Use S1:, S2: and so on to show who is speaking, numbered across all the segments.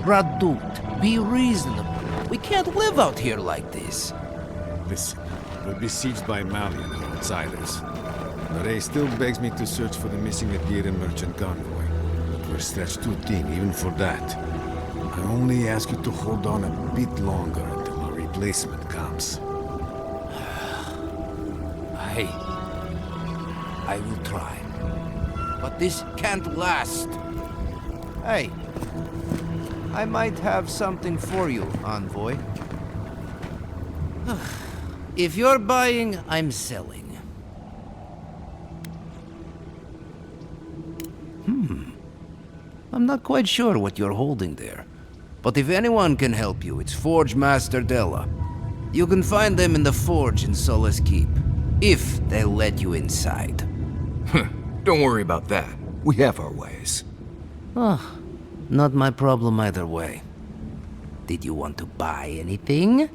S1: Radut, be reasonable. We can't live out here like this.
S2: Listen, we're besieged by Malian and outsiders. Marais still begs me to search for the missing Aedyr merchant convoy. But we're stretched too thin even for that. I only ask you to hold on a bit longer until our replacement comes.
S1: I will try. But this can't last. Hey, I might have something for you, envoy. If you're buying, I'm selling. I'm not quite sure what you're holding there. But if anyone can help you, it's Forge Master Dalla. You can find them in the forge in Solace Keep. If they'll let you inside.
S3: Don't worry about that. We have our ways.
S1: Not my problem either way. Did you want to buy anything?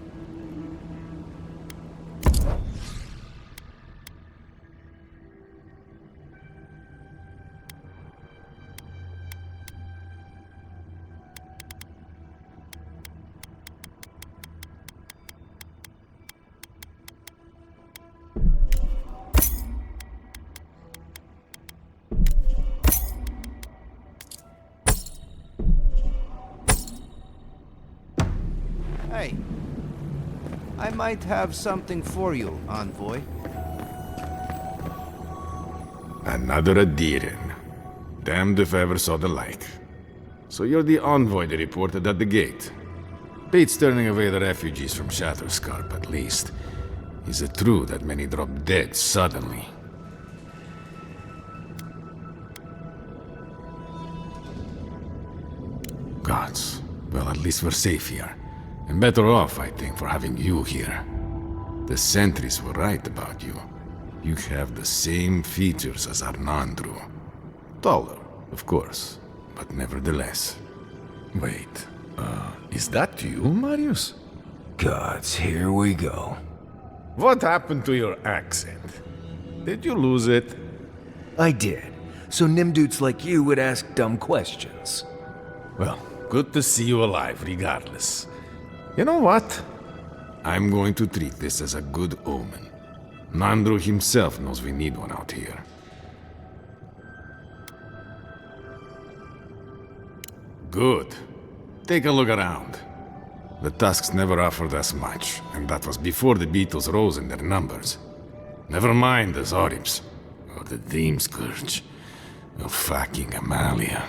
S1: Hey, I might have something for you, envoy.
S2: Another Aedyrian. Damned if I ever saw the like. So you're the envoy they reported at the gate. Beats turning away the refugees from Shatterscarp, at least. Is it true that many drop dead suddenly? Gods. Well, at least we're safe here. And better off, I think, for having you here. The sentries were right about you. You have the same features as Arnandru. Taller, of course, but nevertheless.
S3: Wait, is that you, Marius? Gods, here we go.
S2: What happened to your accent? Did you lose it?
S3: I did. So Nimdudes like you would ask dumb questions.
S2: Well, good to see you alive, regardless. You know what? I'm going to treat this as a good omen. Nandru himself knows we need one out here. Good. Take a look around. The Tusks never offered us much, and that was before the Beetles rose in their numbers. Never mind the Zoribs, or the Dream Scourge, or fucking Amalia.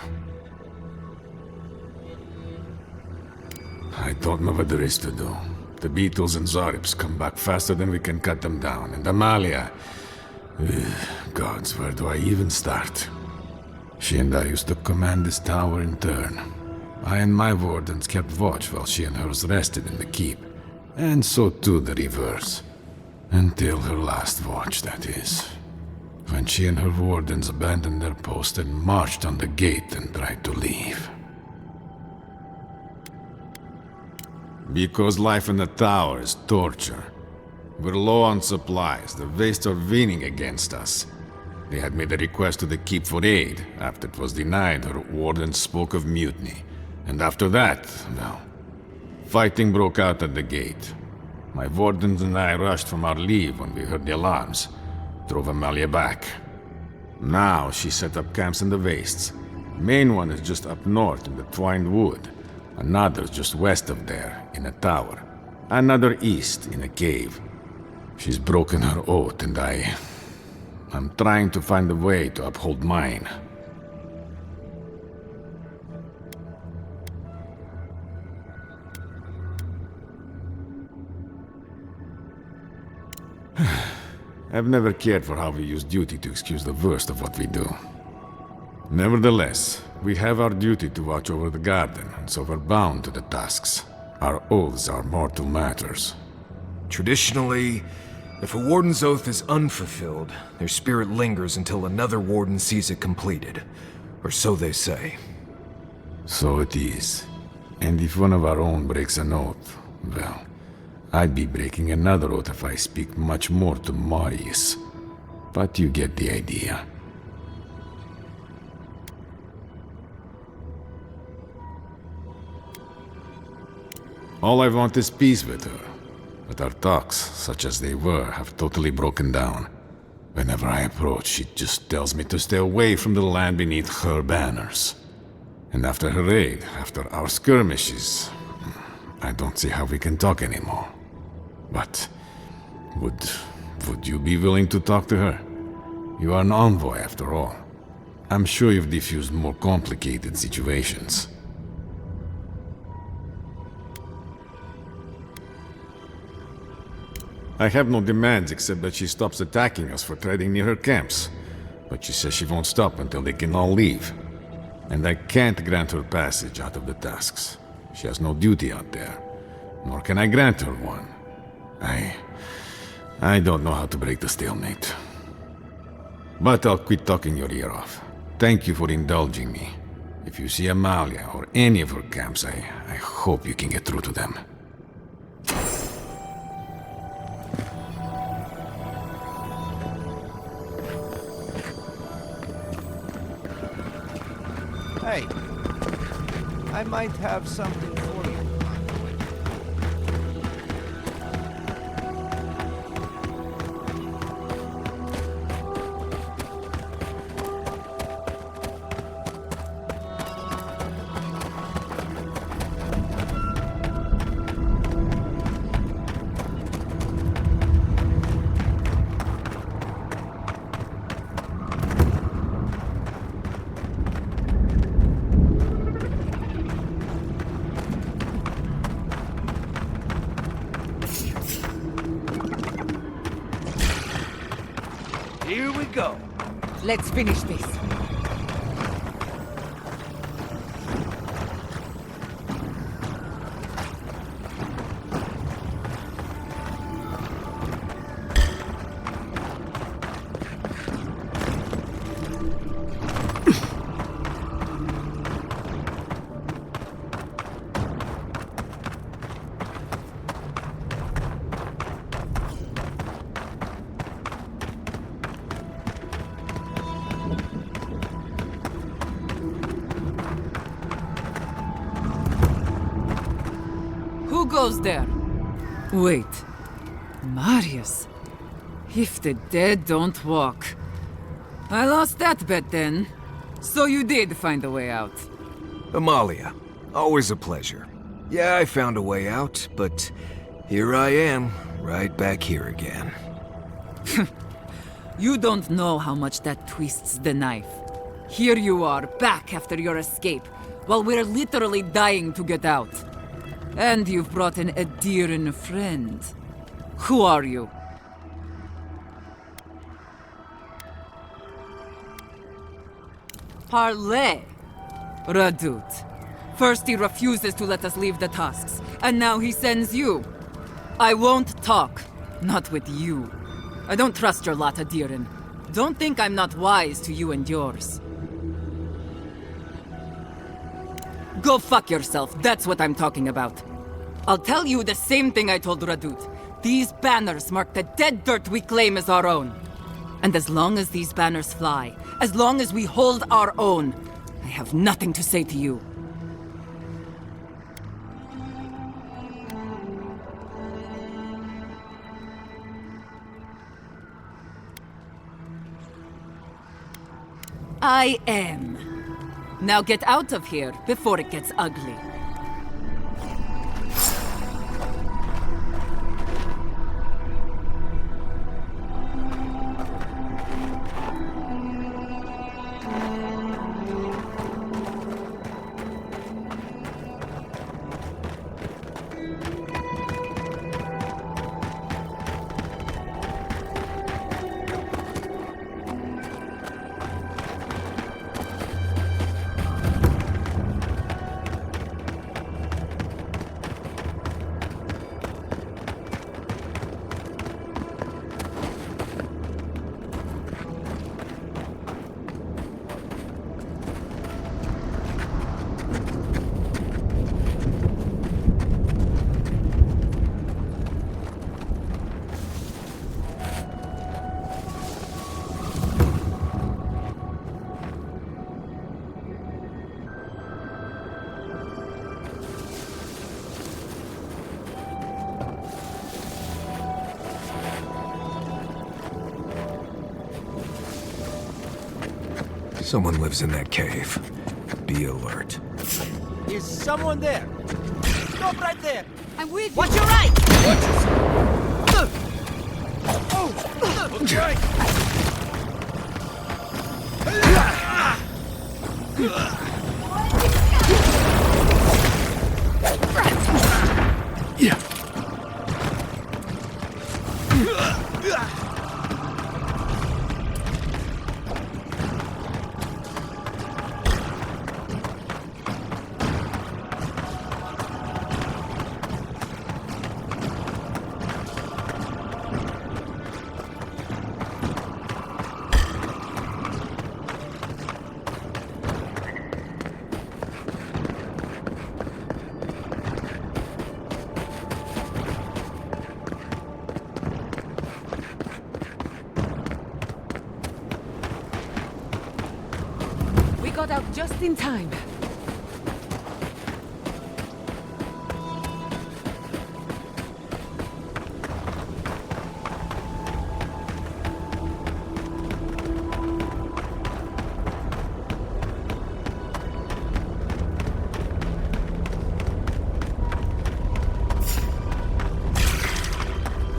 S2: I don't know what there is to do. The Beetles and Zoribs come back faster than we can cut them down, and Amalia... Gods, where do I even start? She and I used to command this tower in turn. I and my wardens kept watch while she and hers rested in the keep, and so too the reverse. Until her last watch, that is. When she and her wardens abandoned their post and marched on the gate and tried to leave. Because life in the tower is torture. We're low on supplies. The Waste are winning against us. They had made a request to the keep for aid. After it was denied, her warden spoke of mutiny. And after that, well, fighting broke out at the gate. My wardens and I rushed from our leave when we heard the alarms. Drove Amalia back. Now she set up camps in the wastes. Main one is just up north in the Twined Wood. Another's just west of there, in a tower. Another east, in a cave. She's broken her oath, and I'm trying to find a way to uphold mine. I've never cared for how we use duty to excuse the worst of what we do. Nevertheless, we have our duty to watch over the garden, and so we're bound to the tasks. Our oaths are mortal matters.
S3: Traditionally, if a warden's oath is unfulfilled, their spirit lingers until another warden sees it completed. Or so they say.
S2: So it is. And if one of our own breaks an oath, well, I'd be breaking another oath if I speak much more to Marius. But you get the idea. All I want is peace with her. But our talks, such as they were, have totally broken down. Whenever I approach, she just tells me to stay away from the land beneath her banners. And after her raid, after our skirmishes, I don't see how we can talk anymore. But would you be willing to talk to her? You are an envoy, after all. I'm sure you've diffused more complicated situations. I have no demands except that she stops attacking us for trading near her camps. But she says she won't stop until they can all leave. And I can't grant her passage out of the tasks. She has no duty out there. Nor can I grant her one. I don't know how to break the stalemate. But I'll quit talking your ear off. Thank you for indulging me. If you see Amalia or any of her camps, I hope you can get through to them.
S1: Hey, I might have something for you.
S4: Here we go.
S5: Let's finish this. Who goes there? Wait. Marius. If the dead don't walk. I lost that bet then. So you did find a way out.
S3: Amalia, always a pleasure. Yeah, I found a way out, but here I am, right back here again.
S5: You don't know how much that twists the knife. Here you are, back after your escape, while we're literally dying to get out. And you've brought an Aedyr and a friend. Who are you? Parley. Radut. First he refuses to let us leave the tasks, and now he sends you. I won't talk. Not with you. I don't trust your lot, Aedyr. Don't think I'm not wise to you and yours. Go fuck yourself, that's what I'm talking about. I'll tell you the same thing I told Radut. These banners mark the dead dirt we claim as our own. And as long as these banners fly, as long as we hold our own, I have nothing to say to you. I am. Now get out of here before it gets ugly.
S3: Someone lives in that cave. Be alert.
S4: Is someone there? Stop right there!
S5: I'm with you!
S4: Watch your right! Watch yourself! Look right!
S3: Yeah.
S5: We got out just in time.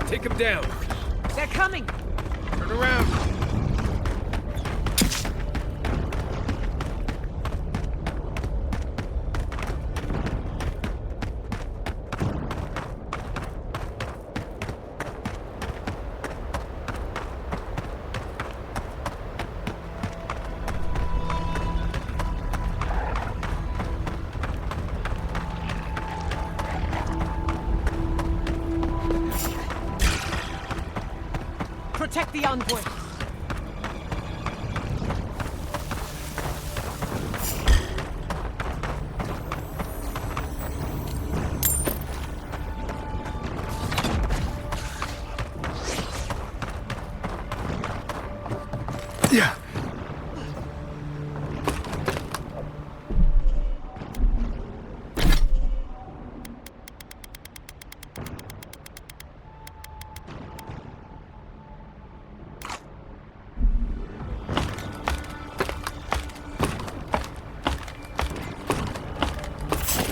S3: Take him down.
S5: They're coming!
S3: Turn around.
S5: Protect the envoy!
S3: Yeah.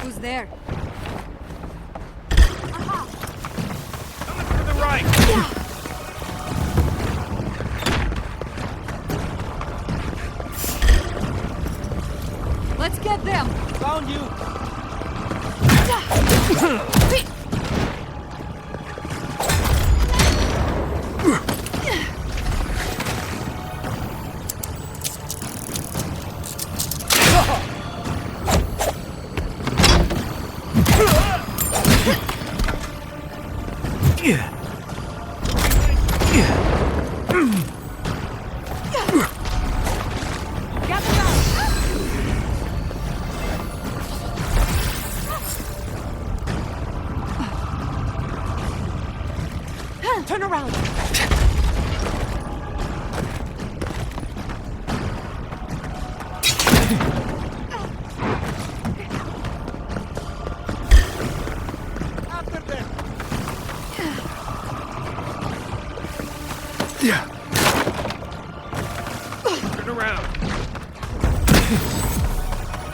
S5: Who's there?
S3: Coming to the right.
S5: Let's get them!
S4: Found you!
S5: Turn around!
S4: After them!
S3: Yeah. Turn around.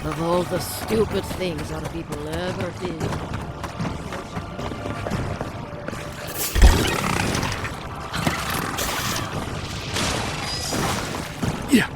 S6: Of all the stupid things our people ever did.
S3: Yeah.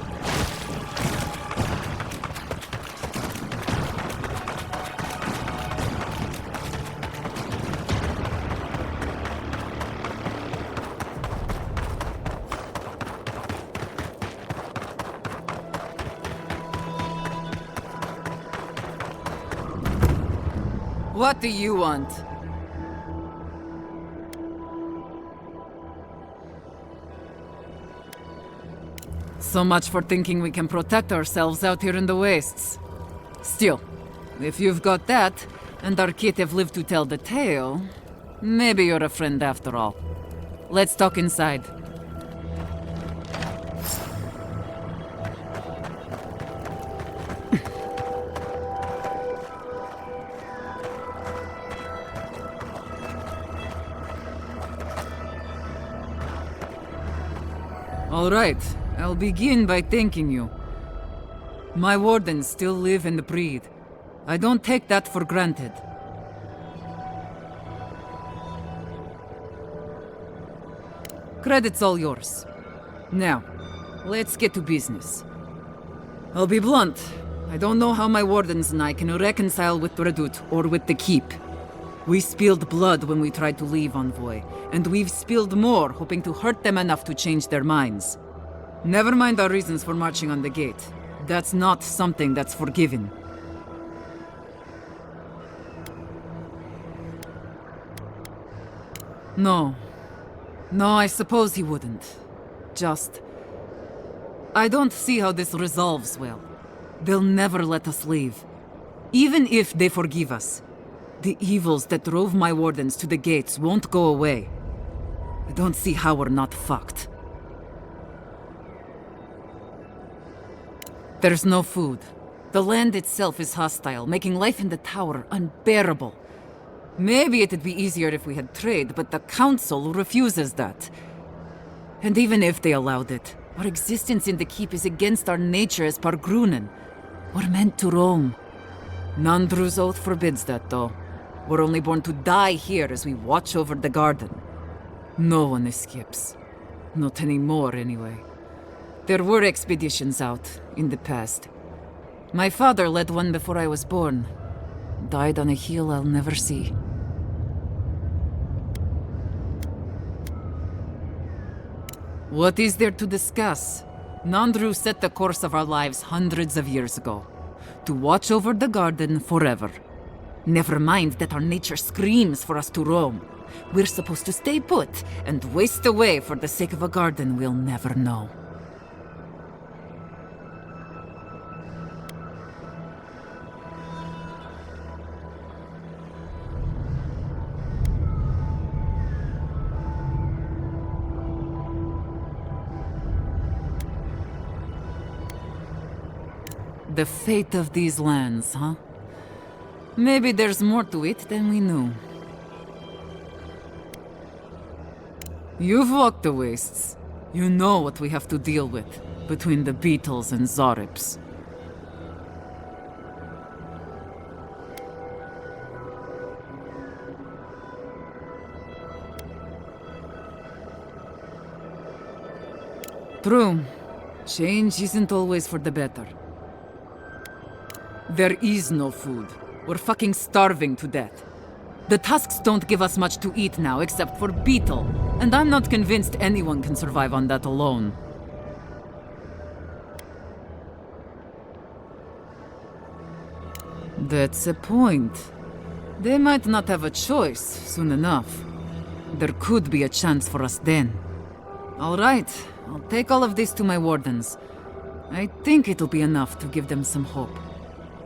S5: What do you want? So much for thinking we can protect ourselves out here in the wastes. Still, if you've got that, and our kid have lived to tell the tale, maybe you're a friend after all. Let's talk inside. All right, I'll begin by thanking you. My wardens still live and breathe. I don't take that for granted. Credit's all yours. Now, let's get to business. I'll be blunt. I don't know how my wardens and I can reconcile with Redout or with the Keep. We spilled blood when we tried to leave Envoy, and we've spilled more hoping to hurt them enough to change their minds. Never mind our reasons for marching on the gate. That's not something that's forgiven. No. No, I suppose he wouldn't. Just... I don't see how this resolves well. They'll never let us leave. Even if they forgive us, the evils that drove my wardens to the gates won't go away. I don't see how we're not fucked. There's no food. The land itself is hostile, making life in the tower unbearable. Maybe it'd be easier if we had trade, but the council refuses that. And even if they allowed it, our existence in the keep is against our nature as Pargrunen. We're meant to roam. Nandru's oath forbids that, though. We're only born to die here as we watch over the garden. No one escapes. Not anymore, anyway. There were expeditions out, in the past. My father led one before I was born. Died on a hill I'll never see. What is there to discuss? Nandru set the course of our lives hundreds of years ago. To watch over the garden forever. Never mind that our nature screams for us to roam. We're supposed to stay put and waste away for the sake of a garden we'll never know. The fate of these lands, huh? Maybe there's more to it than we knew. You've walked the wastes. You know what we have to deal with, between the beetles and Zarips. True. Change isn't always for the better. There is no food. We're fucking starving to death. The tusks don't give us much to eat now except for beetle, and I'm not convinced anyone can survive on that alone. That's a point. They might not have a choice soon enough. There could be a chance for us then. All right, I'll take all of this to my wardens. I think it'll be enough to give them some hope.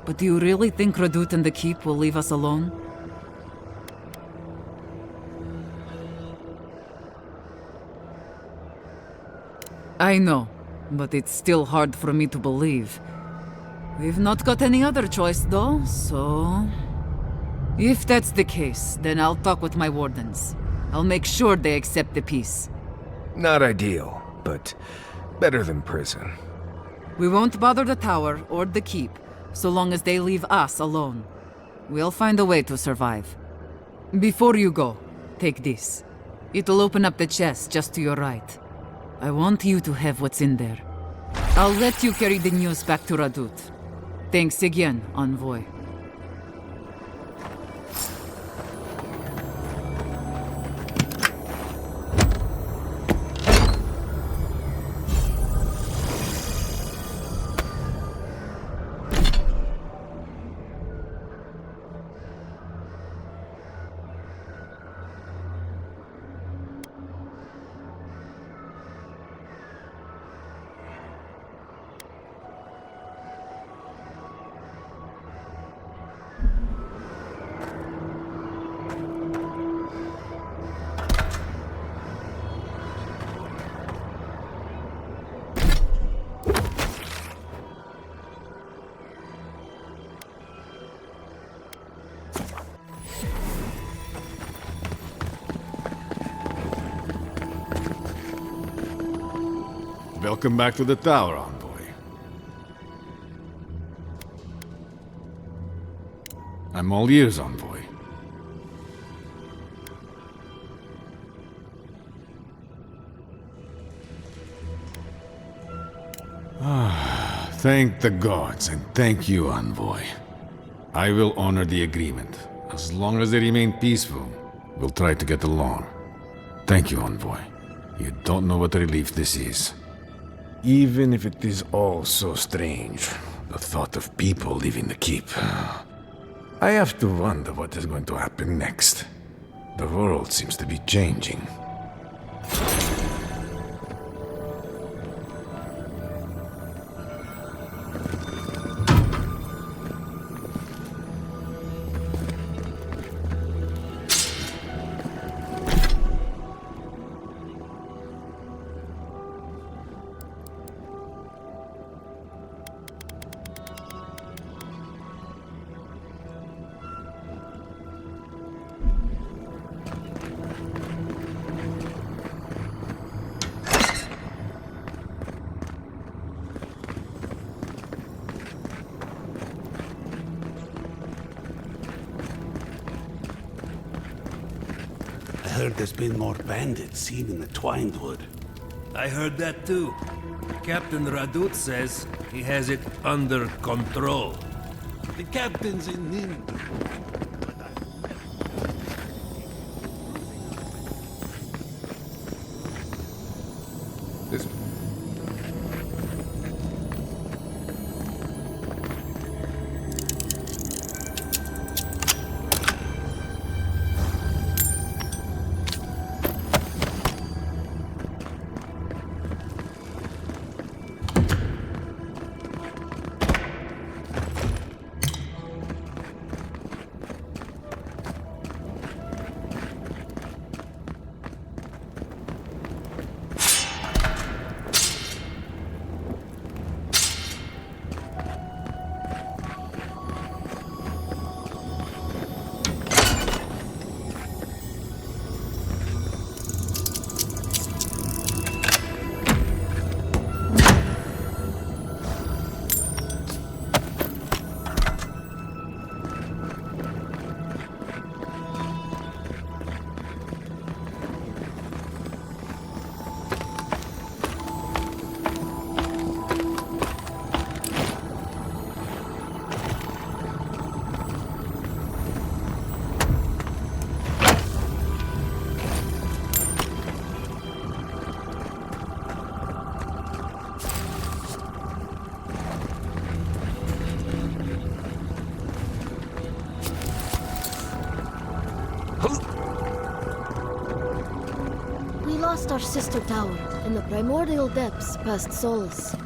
S5: But do you really think Redout and the Keep will leave us alone? I know, but it's still hard for me to believe. We've not got any other choice, though, so... If that's the case, then I'll talk with my wardens. I'll make sure they accept the peace.
S3: Not ideal, but better than prison.
S5: We won't bother the tower or the keep, so long as they leave us alone. We'll find a way to survive. Before you go, take this. It'll open up the chest just to your right. I want you to have what's in there. I'll let you carry the news back to Redout. Thanks again, Envoy.
S2: Welcome back to the tower, Envoy. I'm all ears, Envoy. Thank the gods, and thank you, Envoy. I will honor the agreement. As long as they remain peaceful, we'll try to get along. Thank you, Envoy. You don't know what a relief this is. Even if it is all so strange, the thought of people leaving the keep. I have to wonder what is going to happen next. The world seems to be changing.
S7: I heard there's been more bandits seen in the Twined Wood.
S8: I heard that too. Captain Radut says he has it under control.
S7: The captain's in Nimbu.
S3: This...
S6: We lost our sister tower in the primordial depths past Solace.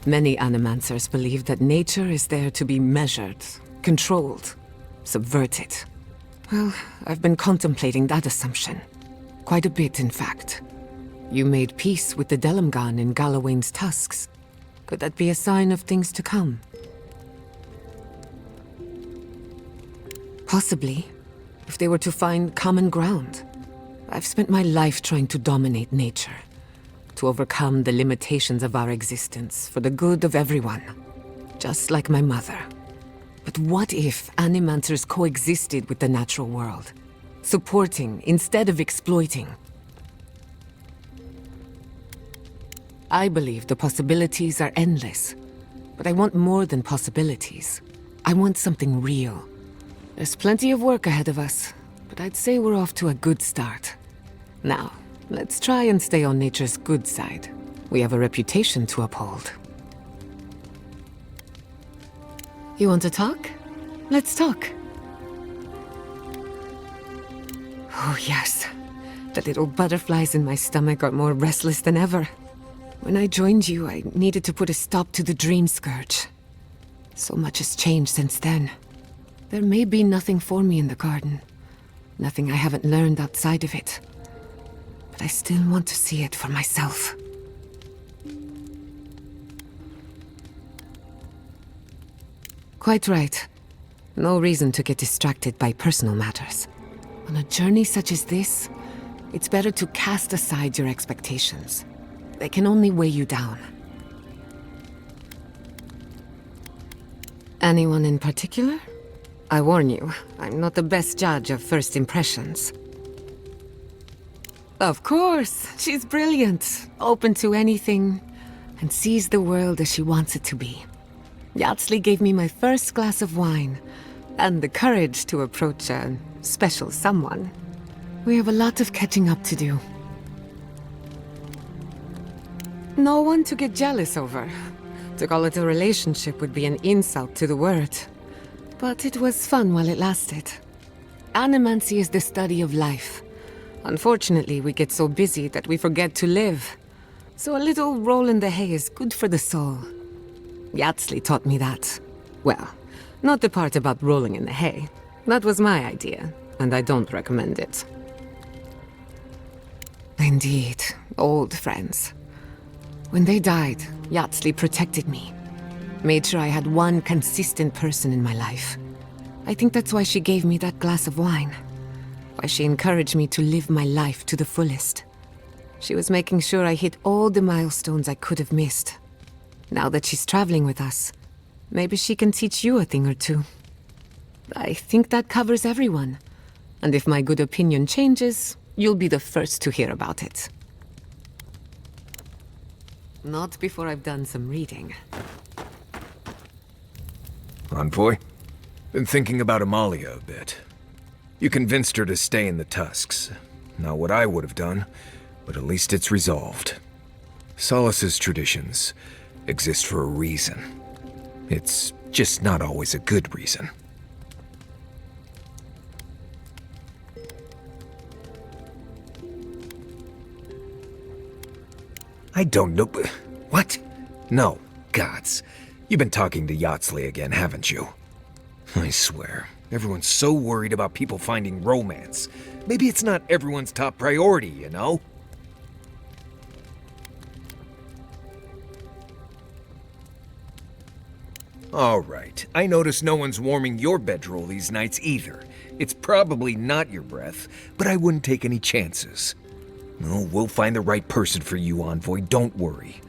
S9: Many animancers believe that nature is there to be measured, controlled, subverted. Well, I've been contemplating that assumption. Quite a bit, in fact. You made peace with the Delamgan in Galawain's tusks. Could that be a sign of things to come? Possibly, if they were to find common ground. I've spent my life trying to dominate nature, to overcome the limitations of our existence for the good of everyone, just like my mother. But what if animancers coexisted with the natural world, supporting instead of exploiting? I believe the possibilities are endless, but I want more than possibilities. I want something real. There's plenty of work ahead of us, but I'd say we're off to a good start. Now, let's try and stay on nature's good side. We have a reputation to uphold. You want to talk? Let's talk. Oh, yes. The little butterflies in my stomach are more restless than ever. When I joined you, I needed to put a stop to the dream scourge. So much has changed since then. There may be nothing for me in the garden. Nothing I haven't learned outside of it. But I still want to see it for myself. Quite right. No reason to get distracted by personal matters. On a journey such as this, it's better to cast aside your expectations. They can only weigh you down. Anyone in particular? I warn you, I'm not the best judge of first impressions. Of course, she's brilliant, open to anything, and sees the world as she wants it to be. Yatsley gave me my first glass of wine, and the courage to approach a special someone. We have a lot of catching up to do. No one to get jealous over. To call it a relationship would be an insult to the word. But it was fun while it lasted. Animancy is the study of life. Unfortunately, we get so busy that we forget to live. So a little roll in the hay is good for the soul. Yatsley taught me that. Well, not the part about rolling in the hay. That was my idea, and I don't recommend it. Indeed, old friends. When they died, Yatsley protected me. Made sure I had one consistent person in my life. I think that's why she gave me that glass of wine. Why she encouraged me to live my life to the fullest. She was making sure I hit all the milestones I could have missed. Now that she's traveling with us, maybe she can teach you a thing or two. I think that covers everyone. And if my good opinion changes, you'll be the first to hear about it. Not before I've done some reading.
S3: Envoy? Been thinking about Amalia a bit. You convinced her to stay in the Tusks. Not what I would have done, but at least it's resolved. Solas's traditions exist for a reason. It's just not always a good reason. I don't know. What? No, gods. You've been talking to Yatsley again, haven't you? I swear, everyone's so worried about people finding romance. Maybe it's not everyone's top priority, you know? Alright, I notice no one's warming your bedroll these nights either. It's probably not your breath, but I wouldn't take any chances. Oh, we'll find the right person for you, Envoy, don't worry.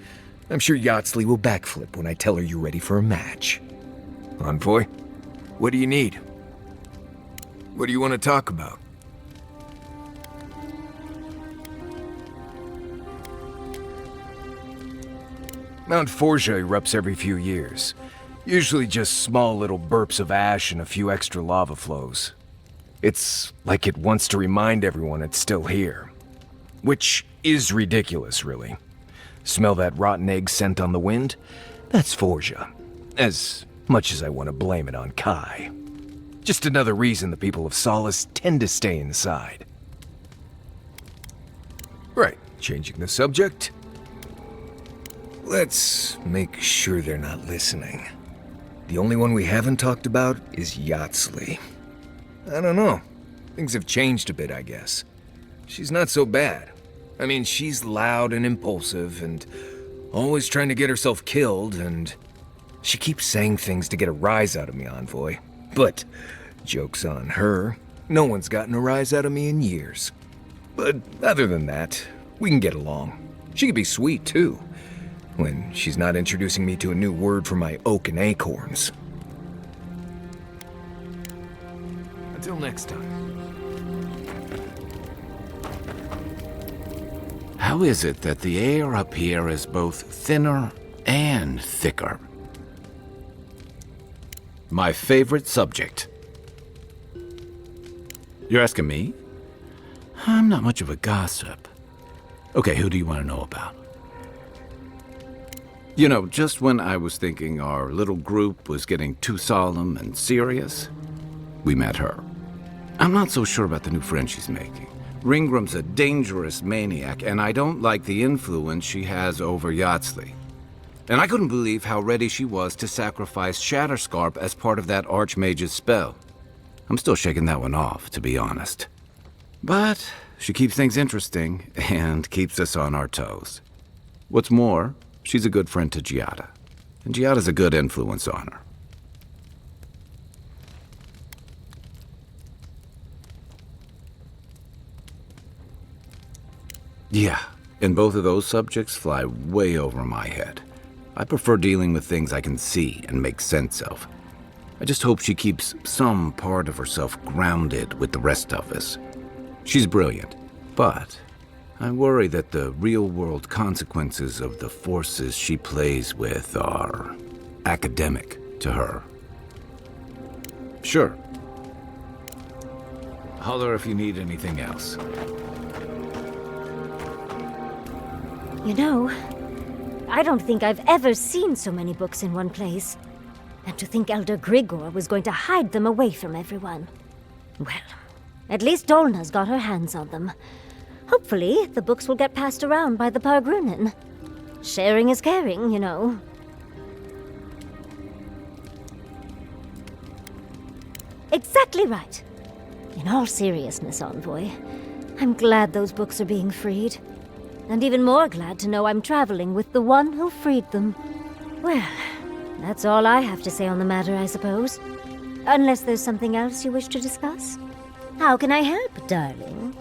S3: I'm sure Yatsley will backflip when I tell her you're ready for a match. Envoy, what do you need? What do you want to talk about? Mount Forja erupts every few years. Usually just small little burps of ash and a few extra lava flows. It's like it wants to remind everyone it's still here. Which is ridiculous, really. Smell that rotten egg scent on the wind? That's Forja. As much as I want to blame it on Kai. Just another reason the people of Solace tend to stay inside. Right, changing the subject. Let's make sure they're not listening. The only one we haven't talked about is Yatsley. I don't know. Things have changed a bit, I guess. She's not so bad. I mean, she's loud and impulsive and always trying to get herself killed, and she keeps saying things to get a rise out of me, Envoy. But, joke's on her, no one's gotten a rise out of me in years. But other than that, we can get along. She can be sweet, too, when she's not introducing me to a new word for my oak and acorns. Until next time.
S10: How is it that the air up here is both thinner and thicker? My favorite subject. You're asking me? I'm not much of a gossip. Okay, who do you want to know about? You know, just when I was thinking our little group was getting too solemn and serious, we met her. I'm not so sure about the new friend she's making. Ringram's a dangerous maniac, and I don't like the influence she has over Yatsley. And I couldn't believe how ready she was to sacrifice Shatterscarp as part of that Archmage's spell. I'm still shaking that one off, to be honest. But she keeps things interesting and keeps us on our toes. What's more, she's a good friend to Giada, and Giada's a good influence on her. Yeah, and both of those subjects fly way over my head. I prefer dealing with things I can see and make sense of. I just hope she keeps some part of herself grounded with the rest of us. She's brilliant, but I worry that the real-world consequences of the forces she plays with are academic to her. Sure. Holler if you need anything else.
S11: You know, I don't think I've ever seen so many books in one place. And to think Elder Grigor was going to hide them away from everyone. Well, at least Dolna's got her hands on them. Hopefully, the books will get passed around by the Pargrunin. Sharing is caring, you know. Exactly right. In all seriousness, Envoy, I'm glad those books are being freed. And even more glad to know I'm traveling with the one who freed them. Well, that's all I have to say on the matter, I suppose. Unless there's something else you wish to discuss. How can I help, darling?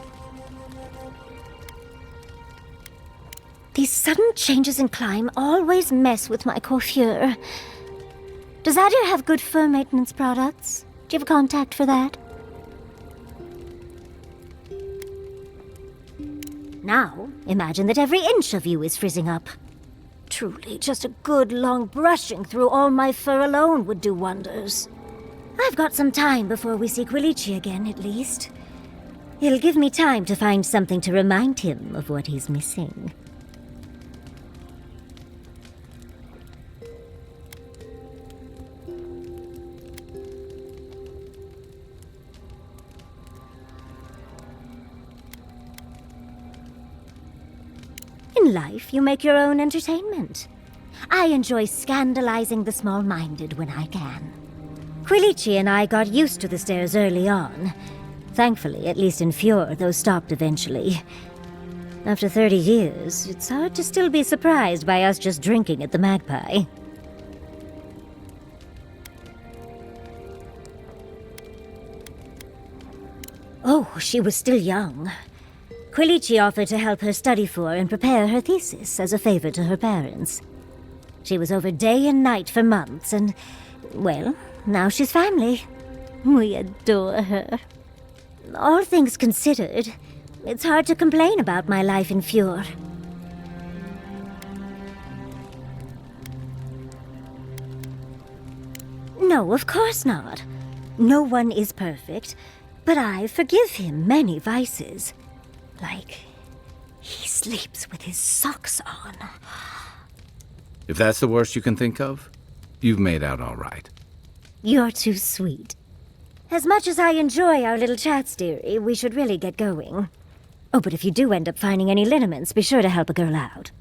S11: These sudden changes in climate always mess with my coiffure. Does Aedyr have good fur maintenance products? Do you have a contact for that? Now, imagine that every inch of you is frizzing up. Truly, just a good long brushing through all my fur alone would do wonders. I've got some time before we see Quilici again, at least. It'll give me time to find something to remind him of what he's missing. In life, you make your own entertainment. I enjoy scandalizing the small-minded when I can. Quilici and I got used to the stairs early on. Thankfully, at least in Fjord, those stopped eventually. After 30 years, it's hard to still be surprised by us just drinking at the Magpie. Oh, she was still young. Quilici offered to help her study for and prepare her thesis as a favor to her parents. She was over day and night for months, and, well, now she's family. We adore her. All things considered, it's hard to complain about my life in Fjord. No, of course not. No one is perfect, but I forgive him many vices. Like, he sleeps with his socks on.
S10: If that's the worst you can think of, you've made out all right.
S11: You're too sweet. As much as I enjoy our little chats, dearie, we should really get going. Oh, but if you do end up finding any liniments, be sure to help a girl out.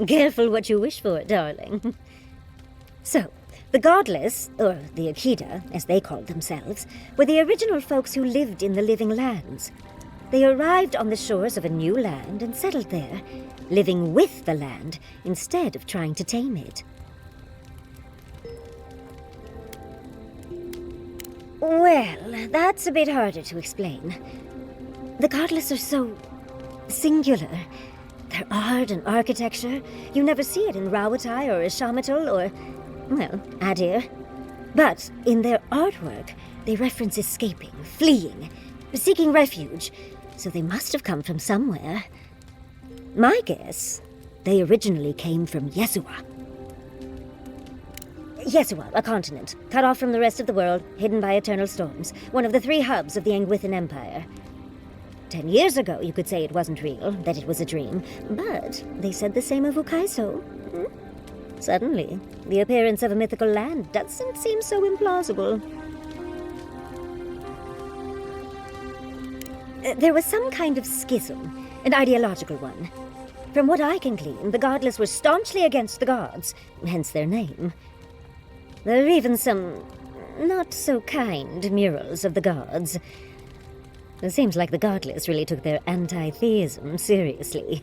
S11: Careful what you wish for, darling. So, the Godless, or the Akida, as they called themselves, were the original folks who lived in the Living Lands. They arrived on the shores of a new land and settled there, living with the land instead of trying to tame it. Well, that's a bit harder to explain. The Godless are so singular. Their art and architecture, you never see it in Rawatai or Ishamatal or, well, Aedyr. But in their artwork, they reference escaping, fleeing, seeking refuge, so they must have come from somewhere. My guess, they originally came from Yesua. Yesua, a continent, cut off from the rest of the world, hidden by eternal storms, one of the 3 hubs of the Angwithan Empire. 10 years ago, you could say it wasn't real, that it was a dream, but they said the same of Ukaiso. Suddenly, the appearance of a mythical land doesn't seem so implausible. there was some kind of schism, an ideological one. From what I can glean, the godless were staunchly against the gods, hence their name. There are even some not-so-kind murals of the gods. It seems like the godless really took their anti-theism seriously.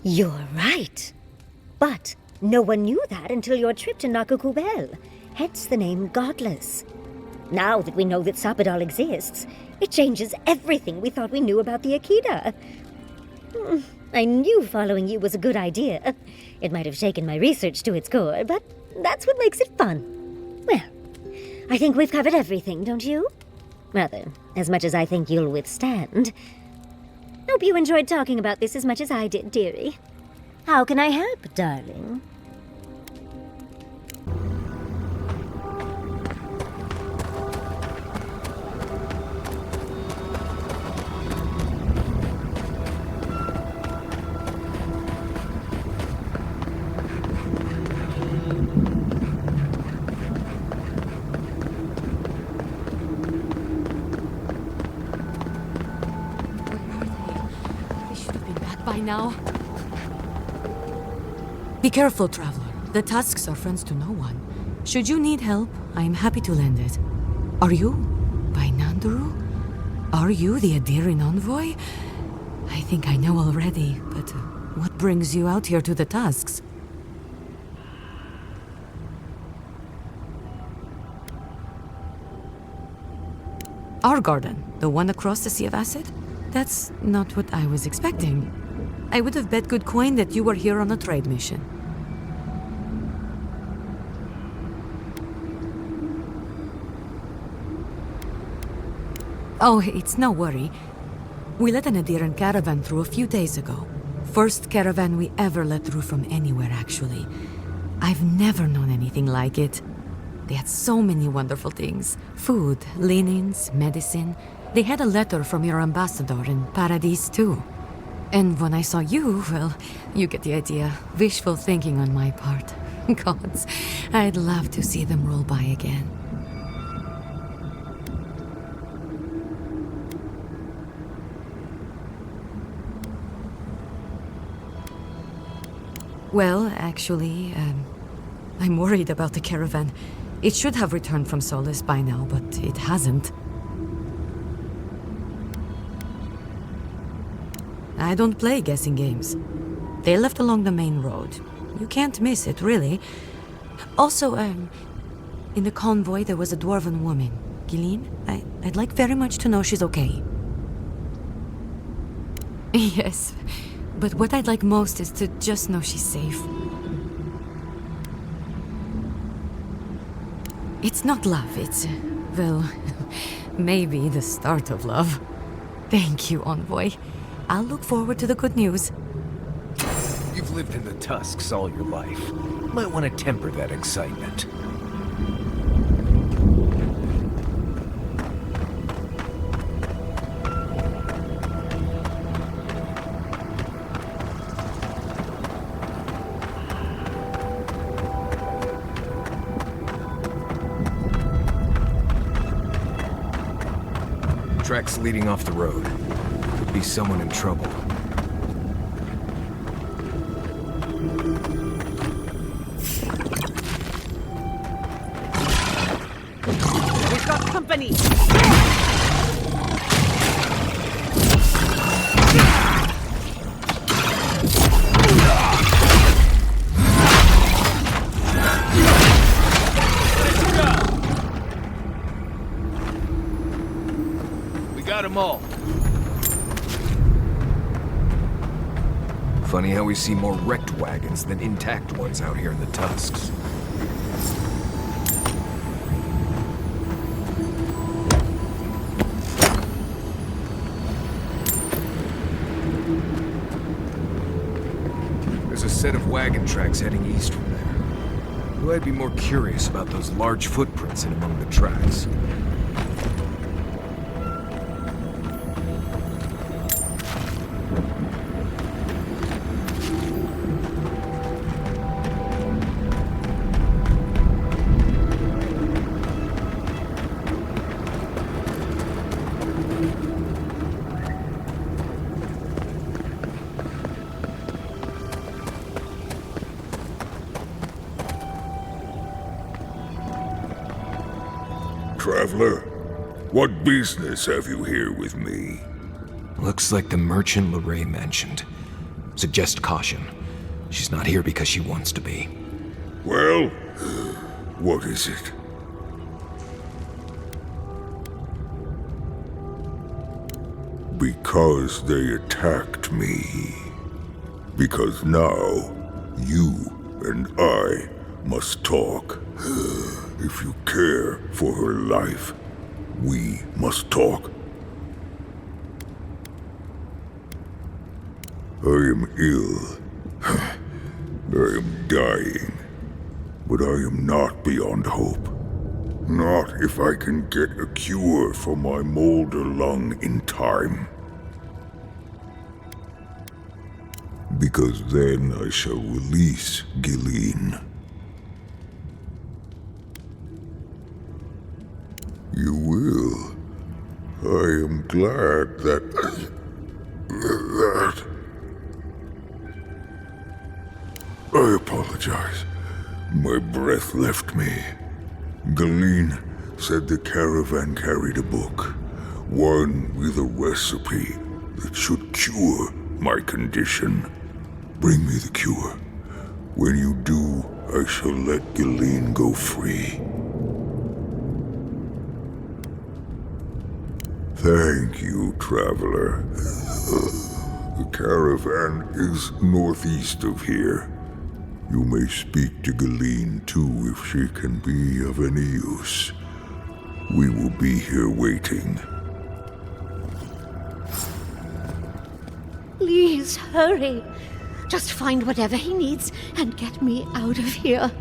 S11: You're right. But no one knew that until your trip to Nakukubel, hence the name Godless. Now that we know that Sapadal exists, it changes everything we thought we knew about the Akida. I knew following you was a good idea. It might have shaken my research to its core, but that's what makes it fun. Well, I think we've covered everything, don't you? Rather, as much as I think you'll withstand. Hope you enjoyed talking about this as much as I did, dearie. How can I help, darling?
S12: By now. Be careful, traveler. The tusks are friends to no one. Should you need help, I am happy to lend it. Are you by Nanduru? Are you the Aedyr envoy? I think I know already, but what brings you out here to the tusks? Our garden, the one across the Sea of Acid? That's not what I was expecting. I would have bet good coin that you were here on a trade mission. Oh, it's no worry. We let an Aedyr caravan through a few days ago. First caravan we ever let through from anywhere, actually. I've never known anything like it. They had so many wonderful things. Food, linens, medicine. They had a letter from your ambassador in Paradise, too. And when I saw you, well, you get the idea. Wishful thinking on my part. Gods, I'd love to see them roll by again. Well, actually, I'm worried about the caravan. It should have returned from Solace by now, but it hasn't. I don't play guessing games. They left along the main road. You can't miss it, really. Also, in the convoy there was a dwarven woman, Gilleen. I'd like very much to know she's okay. Yes, but what I'd like most is to just know she's safe. It's not love, it's, well, maybe the start of love. Thank you, Envoy. I'll look forward to the good news.
S3: You've lived in the tusks all your life. Might want to temper that excitement. Tracks leading off the road. Could be someone in trouble.
S5: We've got company!
S3: Got them all. Funny how we see more wrecked wagons than intact ones out here in the tusks. There's a set of wagon tracks heading east from there. Though I'd be more curious about those large footprints in among the tracks.
S13: traveler. What business have you here with me?
S3: Looks like the merchant Lorraine mentioned. Suggest caution. She's not here because she wants to be.
S13: Well, what is it? Because they attacked me. Because now, you and I must talk. If you care for her life, we must talk. I am ill. I am dying. But I am not beyond hope. Not if I can get a cure for my molder lung in time. Because then I shall release Gilleen. You will. I am glad that... I apologize. My breath left me. Gilleen said the caravan carried a book. One with a recipe that should cure my condition. Bring me the cure. When you do, I shall let Gilleen go free. Thank you, traveler. The caravan is northeast of here. You may speak to Gilleen too if she can be of any use. We will be here waiting.
S14: Please, hurry. Just find whatever he needs and get me out of here.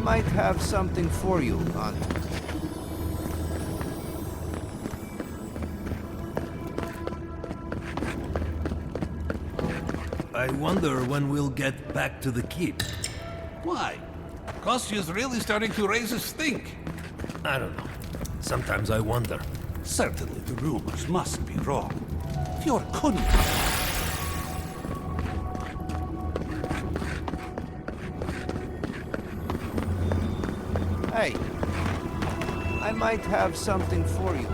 S1: might have something for you on...
S8: I wonder when we'll get back to the keep.
S7: Why? Kostyu's really starting to raise a stink.
S8: I don't know. Sometimes I wonder.
S7: Certainly the rumors must be wrong. You're couldn't.
S1: Hey, I might have something for you.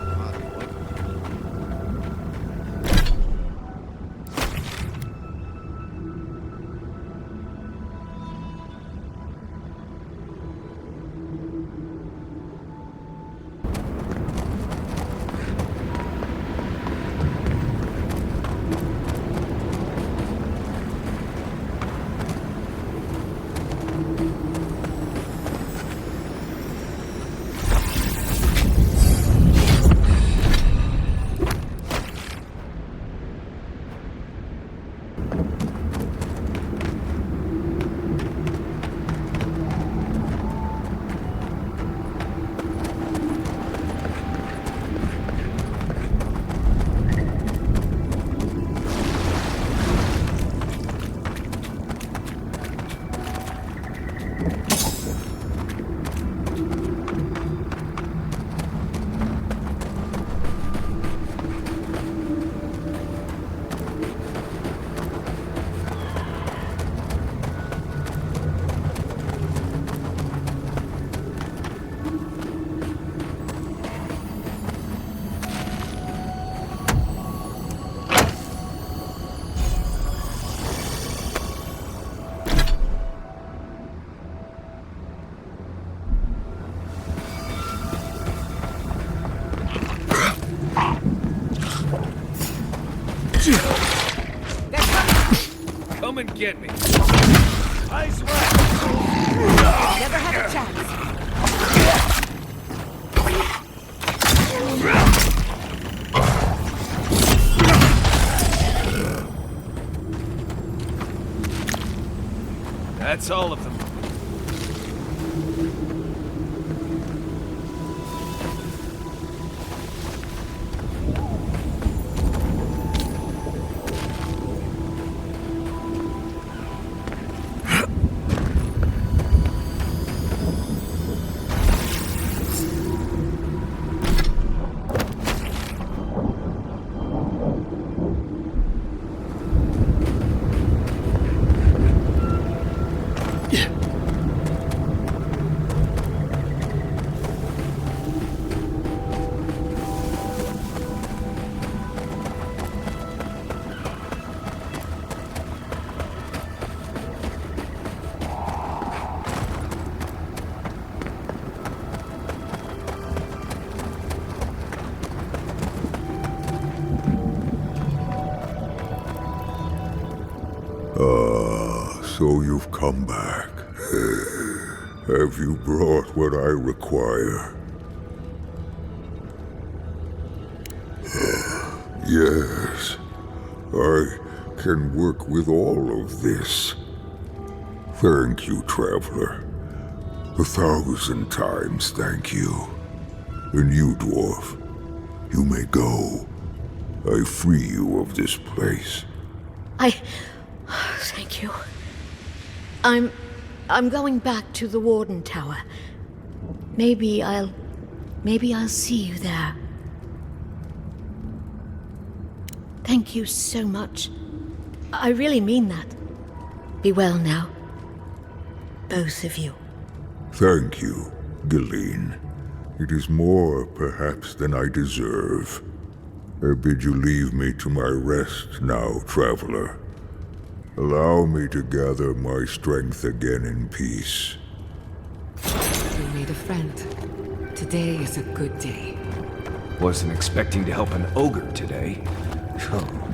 S8: Come and get me.
S4: I swear.
S12: Never had a chance.
S8: That's all of them.
S13: So you've come back. Have you brought what I require? Yes. I can work with all of this. Thank you, traveler. 1,000 times thank you. And you, dwarf, you may go. I free you of this place.
S14: Thank you. I'm going back to the Warden Tower. Maybe I'll see you there. Thank you so much. I really mean that. Be well now. Both of you.
S13: Thank you, Galeen. It is more, perhaps, than I deserve. I bid you leave me to my rest now, traveler. Allow me to gather my strength again in peace.
S9: You made a friend. Today is a good day.
S3: Wasn't expecting to help an ogre today. Oh.